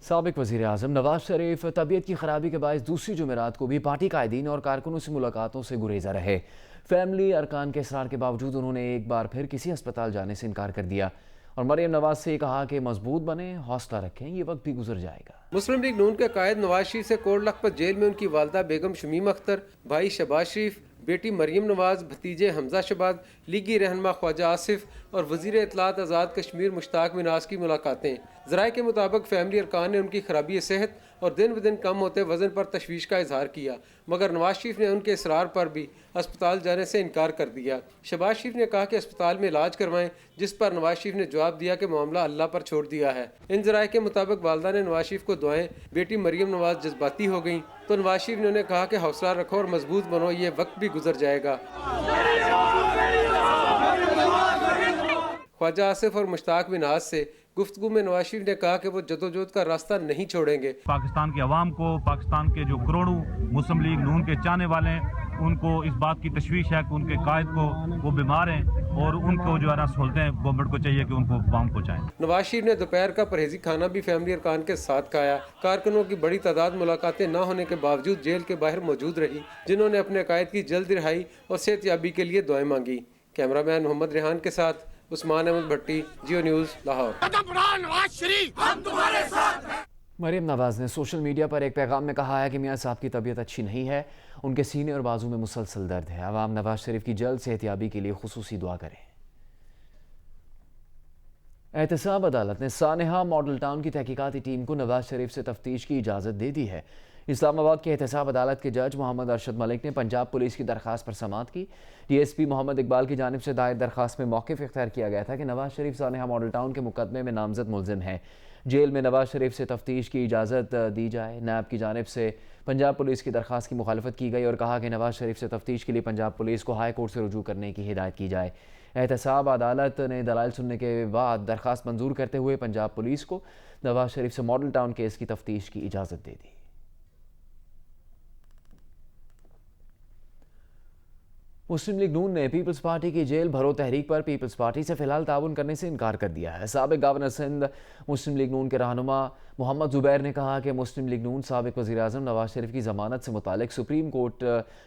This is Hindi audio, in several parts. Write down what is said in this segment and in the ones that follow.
साबिक वज़ीर आज़म नवाज शरीफ तबीयत की खराबी के बायस दूसरी जुमेरात को भी पार्टी कायदीन और कारकुनों से मुलाकातों से गुरेजा रहे। फैमिली अरकान के इसरार के बावजूद उन्होंने एक बार फिर किसी अस्पताल जाने से इनकार कर दिया और मरियम नवाज से कहा कि मजबूत बने, हौसला रखें, ये वक्त भी गुजर जाएगा। मुस्लिम लीग नून के कायद नवाज शरीफ से कोट लखपत जेल में उनकी वालदा बेगम शमीम अख्तर, भाई शहबाज शरीफ, बेटी मरियम नवाज, भतीजे हमजा शहबाज, लीगी रहनमा ख्वाजा आसिफ और वजीर इत्तलात आज़ाद कश्मीर मुश्ताक मिनाज की मुलाकातें। ज़राए के मुताबिक फैमिली अरकान ने उनकी खराबी सेहत और दिन ब दिन कम होते वजन पर तशवीश का इजहार किया, मगर नवाज शरीफ ने उनके इसरार पर भी अस्पताल जाने से इनकार कर दिया। शहबाज शरीफ ने कहा कि अस्पताल में इलाज करवाएं, जिस पर नवाज शरीफ ने जवाब दिया कि मामला अल्लाह पर छोड़ दिया है। इन ज़राए के मुताबिक वालदा ने नवाज शरीफ को दुआएं, बेटी मरियम नवाज जज्बाती हो गई तो नवाज शरीफ ने उन्हें कहा कि हौसला रखो और मजबूत बनो, ये वक्त भी गुजर जाएगा। ख्वाजा आसिफ और मुश्ताक मिनाज से गुफ्तगू में नवाज शरीफ ने कहा कि वो जदोजहद का रास्ता नहीं छोड़ेंगे। पाकिस्तान की आवाम को, पाकिस्तान के जो करोड़ों मुस्लिम लीग नून के चाहने वाले हैं, उनको इस बात की तशवीश है कि उनके कायद को वो बीमार हैं और उनको जो है ना सहूलतें गवर्नमेंट को चाहिए कि उनको वाम पहुँचाएं। नवाज शरीफ ने दोपहर का परहेजी खाना भी फैमिली अरकान के साथ खाया। कारकुनों की बड़ी तादाद मुलाकातें न होने के बावजूद जेल के बाहर मौजूद रही, जिन्होंने अपने कायद की जल्द रिहाई और सेहतयाबी के लिए दुआएं मांगी। कैमरामैन मोहम्मद रेहान के साथ उस्मान अहमद भट्टी, जियो न्यूज़, लाहौर। मरियम नवाज ने सोशल मीडिया पर एक पैगाम में कहा है कि मियाँ साहब की तबीयत अच्छी नहीं है, उनके सीने और बाजू में मुसलसल दर्द है। आवाम नवाज शरीफ की जल्द सेहतयाबी के लिए खुसूसी दुआ करें। एहतसाब अदालत ने सानेहा मॉडल टाउन की तहकीकाती टीम को नवाज शरीफ से तफ्तीश की इजाज़त दे दी है। इस्लामाबाद की एहतसाब अदालत के जज मोहम्मद अरशद मलिक ने पंजाब पुलिस की दरख्वास्त पर समाअत की। DSP मोहम्मद इकबाल की जानिब से दायर दरख्वास्त में मौक़िफ़ इख्तियार किया गया था कि नवाज शरीफ सानेहा मॉडल टाउन के मुकदमे में नामजद मुलजिम है, जेल में नवाज शरीफ से तफ्तीश की इजाज़त दी जाए। नैब की जानिब से पंजाब पुलिस की दरख्वास्त की मुखालफत की गई और कहा कि नवाज शरीफ से तफ्तीश के लिए पंजाब पुलिस को हाई कोर्ट से रुजू करने की हिदायत की जाए। एहतसाब अदालत ने दलाइल सुनने के बाद दरख्वास्त मंजूर करते हुए पंजाब पुलिस को नवाज शरीफ से मॉडल टाउन केस की तफ्तीश की इजाज़त दे दी। मुस्लिम लीग नून ने पीपल्स पार्टी की जेल भरो तहरीक पर पीपल्स पार्टी से फिलहाल ताउन करने से इनकार कर दिया है। साबिक गवर्नर सिंध मुस्लिम लीग नून के रहनुमा मोहम्मद जुबैर ने कहा कि मुस्लिम लीग नून साबिक वज़ीर आज़म नवाज शरीफ की ज़मानत से मुतालिक सुप्रीम कोर्ट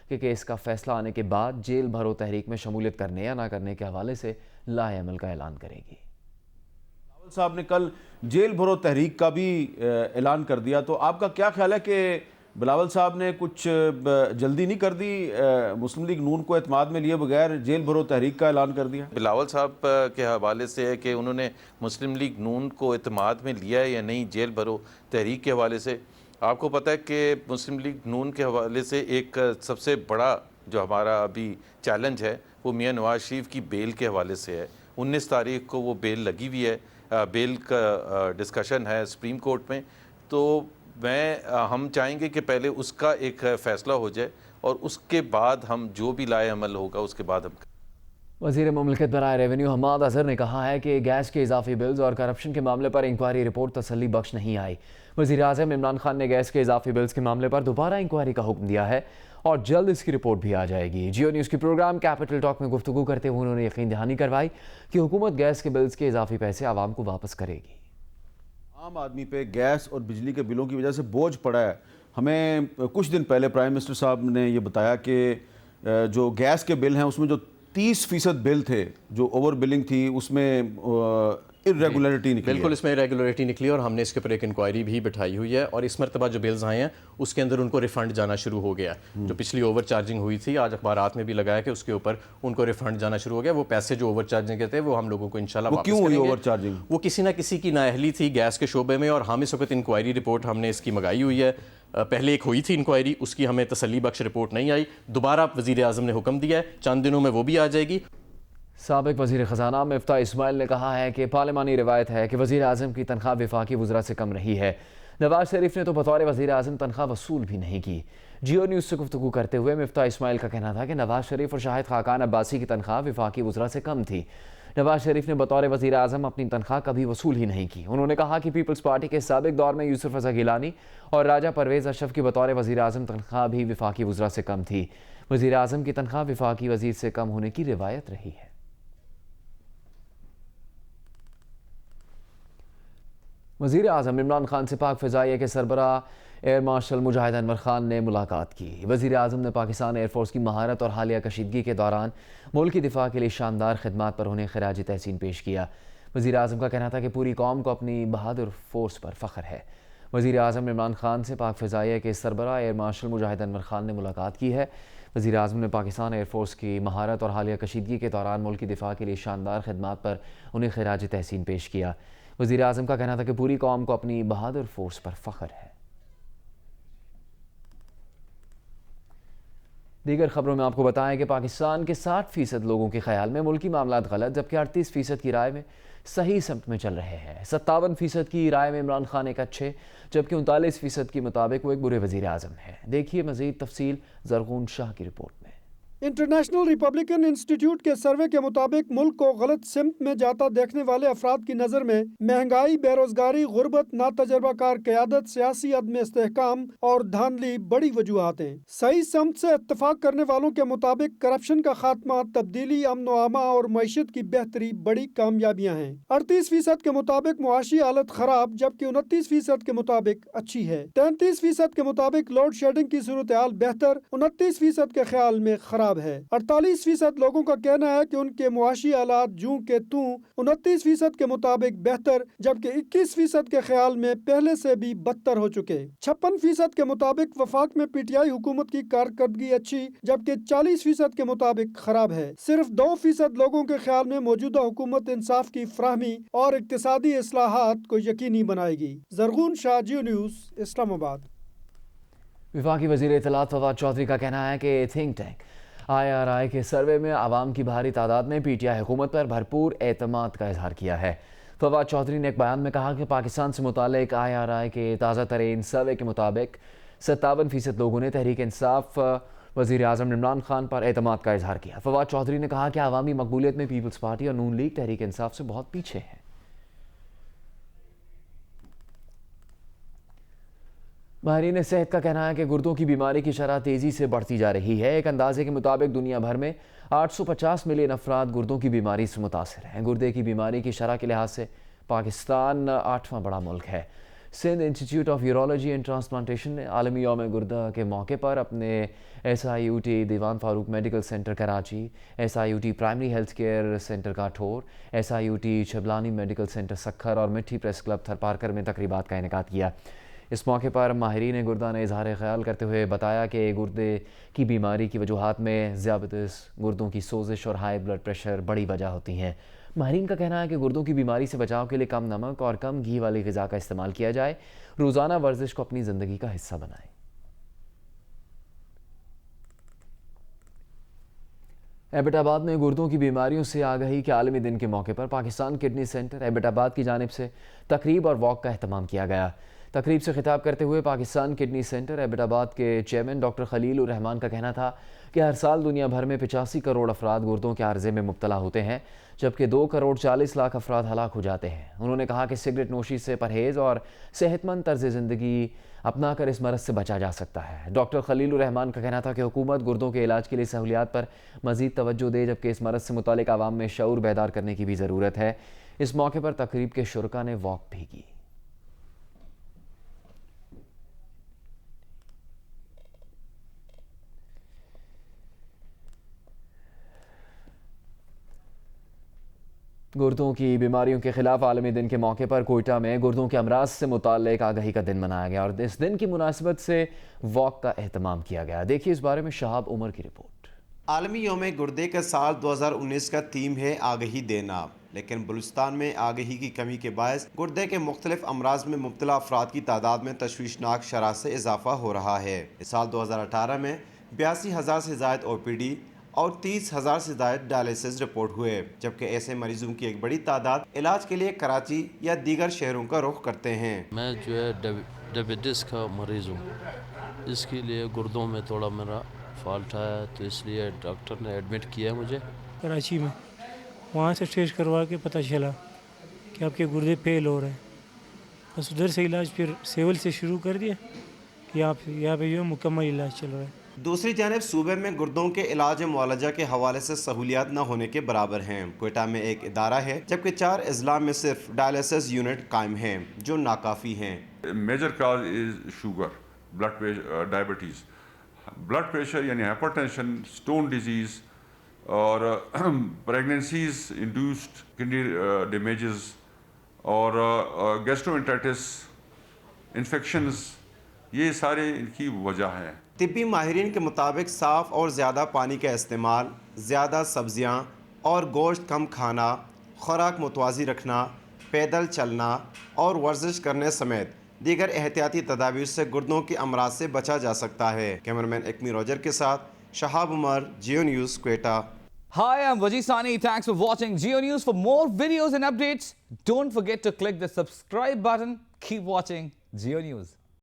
के केस का फैसला आने के बाद जेल भरो तहरीक में शमूलियत करने या ना करने के हवाले से लाएअमल का ऐलान करेगी। बिलावल साहब ने कल जेल भरो तहरीक का भी ऐलान कर दिया, तो आपका क्या ख्याल है कि बिलावल साहब ने कुछ जल्दी नहीं कर दी, मुस्लिम लीग नून को एतमाद में लिए बगैर जेल भरो तहरीक का ऐलान कर दिया? बिलावल साहब के हवाले से है कि उन्होंने मुस्लिम लीग नून को एतमाद में लिया है या नहीं जेल भरो तहरीक के हवाले से। आपको पता है कि मुस्लिम लीग नून के हवाले से एक सबसे बड़ा जो हमारा अभी चैलेंज है वो मियाँ नवाज शरीफ की बेल के हवाले से है। 19 तारीख को वो बेल लगी हुई है, बेल का डिस्कशन है सुप्रीम कोर्ट में, तो हम चाहेंगे कि पहले उसका एक फ़ैसला हो जाए और उसके बाद हम जो भी लाए अमल होगा उसके बाद हम। वज़ीर मुमलिकत बराए रेवेन्यू हम्माद अज़हर ने कहा है कि गैस के इजाफी बिल्स और करप्शन के मामले पर इंक्वायरी रिपोर्ट तसल्ली बख्श नहीं आई। वज़ीर आज़म इमरान खान ने गैस के इजाफी बिल्स के मामले पर दोबारा इंक्वायरी का हुक्म दिया है और जल्द इसकी रिपोर्ट भी आ जाएगी। जियो न्यूज़ के प्रोग्राम कैपिटल टॉक में गुफ्तगू करते हुए उन्होंने यकीन दहानी करवाई कि हुकूमत गैस के बिल्स के इजाफी पैसे आवाम को वापस करेगी। आम आदमी पे गैस और बिजली के बिलों की वजह से बोझ पड़ा है। हमें कुछ दिन पहले प्राइम मिनिस्टर साहब ने ये बताया कि जो गैस के बिल हैं उसमें जो 30% बिल थे, जो ओवर बिलिंग थी, उसमें इरेगुलरिटी निकली। बिल्कुल, इसमें इरेगुलरिटी निकली और हमने इसके ऊपर एक इंक्वायरी भी बिठाई हुई है और इस मरतबा जो बिल्स आए हैं उसके अंदर उनको रिफंड जाना शुरू हो गया। जो पिछली ओवर चार्जिंग हुई थी, आज अखबारात में भी लगाया कि उसके ऊपर उनको रिफंड जाना शुरू हो गया। वो पैसे जो ओवर चार्जिंग के थे वो हम लोगों को इंशाल्लाह वापस क्यों हुई करेंगे। Over charging? वो किसी ना किसी की नाअहली थी गैस के शोबे में और हम इस वक्त इंक्वायरी रिपोर्ट हमने इसकी मंगाई हुई है। पहले एक हुई थी इंक्वायरी, उसकी हमें तसल्ली बख्श रिपोर्ट नहीं आई। दोबारा वज़ीर आज़म ने हुक्म दिया है, चंद दिनों में वो भी आ जाएगी। साबिक वज़ीर ख़जाना मिफ्ता इस्माइल ने कहा है कि पार्लिमानी रिवायत है कि वज़ीर आज़म की तनख्वाह वफाकी वज़रा से कम रही है। नवाज शरीफ ने तो बतौर वज़ीर आज़म तनख्वाह वसूल भी नहीं की। जियो न्यूज़ से गुफ्तगू करते हुए मिफ्ता इस्माइल का कहना था कि नवाज शरीफ और शाहिद खाकान अब्बासी की तनख्वाह वफाकी वज़रा से कम थी। नवाज शरीफ ने बतौर वज़ीर आज़म अपनी तनख्वाह कभी वसूल ही नहीं की। उन्होंने कहा कि पीपल्स पार्टी के साबिक दौर में यूसुफ रज़ा गिलानी और राजा परवेज़ अशरफ की बतौर वज़ीर आज़म तनख्वाह भी वफाकी वज़रा से कम थी। वज़ीर आज़म की तनख्वाह वफाकी वज़ीर से कम होने की रिवायत रही है। वज़ीर आज़म इमरान खान से पाक फ़िज़ाइया के सरबरा एयर मार्शल मुजाहिद अनवर खान ने मुलाकात की। वज़ीर आज़म ने पाकिस्तान एयरफोर्स की महारत और हालिया कशीदगी के दौरान मुल्क की दिफा के लिए शानदार खिदमात पर उन्हें खिराज तहसीन पेश किया। वज़ीर आज़म का कहना था कि पूरी कौम को अपनी बहादुर फोर्स पर फ़ख्र है। वज़ीर आज़म इमरान खान से पाक फ़िज़ाइया के सरबरा एयर मार्शल मुजाहिद अनवर खान ने मुलाकात की है। वज़ीर आज़म ने पाकिस्तान एयरफोर्स की महारत और हालिया कशीदगी के दौरान मुल्क की दिफा के लिए शानदार खिदमात पर उन्हें खिराज तहसीन पेश किया। वज़ीर आज़म का कहना था कि पूरी कौम को अपनी बहादुर फोर्स पर फ़ख्र है। दीगर खबरों में आपको बताएं कि पाकिस्तान के 60% लोगों के ख्याल में मुल्की मामलात गलत, जबकि 38% की राय में सही समत में चल रहे हैं। 57% की राय में इमरान खान एक अच्छे, जबकि 39% के मुताबिक वो एक बुरे वज़ीर आज़म हैं। देखिए मज़ीद तफसील ज़रगून शाह की रिपोर्ट में। इंटरनेशनल रिपब्लिकन इंस्टीट्यूट के सर्वे के मुताबिक मुल्क को गलत सिमत में जाता देखने वाले अफराद की नज़र में महंगाई, बेरोजगारी, गुर्बत, नातजर्बाकार क़यादत, सियासी अदम इस्तेहकाम और धांधली बड़ी वजूहात हैं। सही समत से इत्तफाक करने वालों के मुताबिक करप्शन का खात्मा, तब्दीली, अमन व अमा और मईशत की बेहतरी बड़ी कामयाबियाँ हैं। 38% के मुताबिक मुआशी हालत खराब, जबकि 29% के मुताबिक अच्छी है। 33% के मुताबिक लोड शेडिंग की सूरत हाल बेहतर, 29% के ख्याल में खराब है। 48% लोगों का कहना है कि उनके मुआशी हालात जूं के तूं, 29% के मुताबिक बेहतर, जबकि 21% के ख्याल में पहले से भी बदतर हो चुके। 56% के मुताबिक वफाक में पीटीआई हुकूमत की कारकर्दगी अच्छी, जबकि 40% के मुताबिक खराब है। सिर्फ 2% लोगों के ख्याल में मौजूदा हुकूमत इंसाफ की फ्राहमी और इक्तिसादी इस्लाहात को यकीनी बनाएगी। ज़रगून शाह, जियो न्यूज़, इस्लामाबाद। वफाकी वज़ीर इत्तलात फवाद चौधरी का कहना है कि थिंक टैंक IRI के सर्वे में आवाम की भारी तादाद ने PTI हुकूमत पर भरपूर एतमाद का इजहार किया है। फवाद चौधरी ने एक बयान में कहा कि पाकिस्तान से मुतालिक IRI के ताज़ा तरीन सर्वे के मुताबिक 57% लोगों ने तहरीक इंसाफ वज़ीर आज़म इमरान खान पर एतमाद का इजहार किया। फवाद चौधरी ने कहा कि आवामी मकबूलियत में पीपल्स पार्टी और नून लीग तहरीक इंसाफ से बहुत पीछे है। माहिरीन सेहत का कहना है कि गुर्दों की बीमारी की शरह तेज़ी से बढ़ती जा रही है। एक अंदाजे के मुताबिक दुनिया भर में 850 मिलियन अफराद गुर्दों की बीमारी से मुतासर हैं। गुर्दे की बीमारी की शरह के लिहाज से पाकिस्तान 8वां बड़ा मुल्क है। Sindh institute of urology and transplantation ने आलमी यौम गुर्दा के मौके पर अपने SIUT Dewan Farooq medical centre Karachi, SIUT primary health care centre Kathore, SIUT Chhablani medical centre Sukkur और मिट्टी प्रेस क्लब थरपारकर में तकरीबात का इनेकाद किया। इस मौके पर माहिरीन गुर्दा ने इजहार ख्याल करते हुए बताया कि गुर्दे की बीमारी की वजूहात में ज़ियाबतिस, गुर्दों की सोजिश और हाई ब्लड प्रेशर बड़ी वजह होती हैं। माहिरीन का कहना है कि गुर्दों की बीमारी से बचाव के लिए कम नमक और कम घी वाली ग़िज़ा का इस्तेमाल किया जाए। रोज़ाना वर्जिश को अपनी ज़िंदगी का हिस्सा बनाएं। एबटाबाद में गुर्दों की बीमारियों से आगाही के आलमी दिन के मौके पर पाकिस्तान किडनी सेंटर एबटाबाद की जानिब से तकरीब और वॉक का अहतमाम किया गया। तकरीब से खिताब करते हुए पाकिस्तान किडनी सेंटर एबटाबाद के चेयरमैन डॉक्टर खलील उर रहमान का कहना था कि हर साल दुनिया भर में 85 करोड़ अफराद गुर्दों के आर्जे में मुब्तला होते हैं, जबकि 2 करोड़ 40 लाख अफराद हलाक हो जाते हैं। उन्होंने कहा कि सिगरेट नोशी से परहेज़ और सेहतमंद तर्ज ज़िंदगी अपना कर इस मरज़ से बचा जा सकता है। डॉक्टर खलील उर रहमान का कहना था कि हुकूमत गुर्दों के इलाज के लिए सहूलियात पर मज़ीद तवज्जो दे, जबकि इस मरज़ से मुतालिक आवाम में शऊर बेदार करने की भी ज़रूरत है। इस मौके पर तकरीब के शुरका ने वॉक भी की। गुर्दों की बीमारियों के खिलाफ आलमी दिन के मौके पर कोयटा में गुर्दों के अमराज से मुताल्लिक आगाही का दिन मनाया गया और इस दिन की मुनासिबत से वॉक का एहतमाम किया गया। देखिए इस बारे में शहाब उमर की रिपोर्ट। आलमी यौम गुर्दे का साल 2019 का थीम है आगाही देना, लेकिन बलूचिस्तान में आगाही की कमी के बायस गुर्दे के मुख्तलिफ अमराज में मुब्तला अफराद की तादाद में तशवीशनाक शरह से इजाफा हो रहा है। इस साल 2018 में 82,000 से ज़ायद OPD और 30,000 से ज़ायद डायलिसिस रिपोर्ट हुए, जबकि ऐसे मरीजों की एक बड़ी तादाद इलाज के लिए कराची या दीगर शहरों का रुख करते हैं। मैं जो है डायबिटीज़ का मरीज़ हूँ, इसके लिए गुर्दों में थोड़ा मेरा फॉल्ट है, तो इसलिए डॉक्टर ने एडमिट किया मुझे कराची में। वहाँ से टेस्ट करवा के पता चला कि आपके गुर्दे फेल हो रहे हैं। बस उधर से इलाज फिर सिविल से शुरू कर दिया। यहाँ पे जो मुकम्मल इलाज चल रहा है। दूसरी जानब सूबे में गुर्दों के इलाज मुआलजा के हवाले से सहूलियात न होने के बराबर हैं। क्वेटा में एक इदारा है जबकि 4 अजला में सिर्फ डायलिसिस यूनिट कायम हैं जो नाकाफी हैं। Major cause is sugar, blood pressure, diabetes, blood pressure यानी हाइपरटेंशन, स्टोन डिजीज़ और प्रेगनेंसीज इंड्यूस्ड किडनी डैमेजेस और गैस्ट्रोएंटेराइटिस इन्फेक्शंस, ये सारे इनकी वजह हैं। तिब्बी माहिरीन के मुताबिक साफ़ और ज़्यादा पानी का इस्तेमाल, ज़्यादा सब्जियाँ और गोश्त कम खाना, खुराक मुतवाज़ी रखना, पैदल चलना और वर्जिश करने समेत दीगर एहतियाती तदाबीर से गुर्दों की अमराज से बचा जा सकता है। कैमरामैन एकमी रोजर के साथ Shahab Umar, Geo news, Quetta. Hi, I'm Wajid Sani. Thanks for watching Geo News. For more videos and updates, don't forget to click the subscribe button. Keep watching Geo News.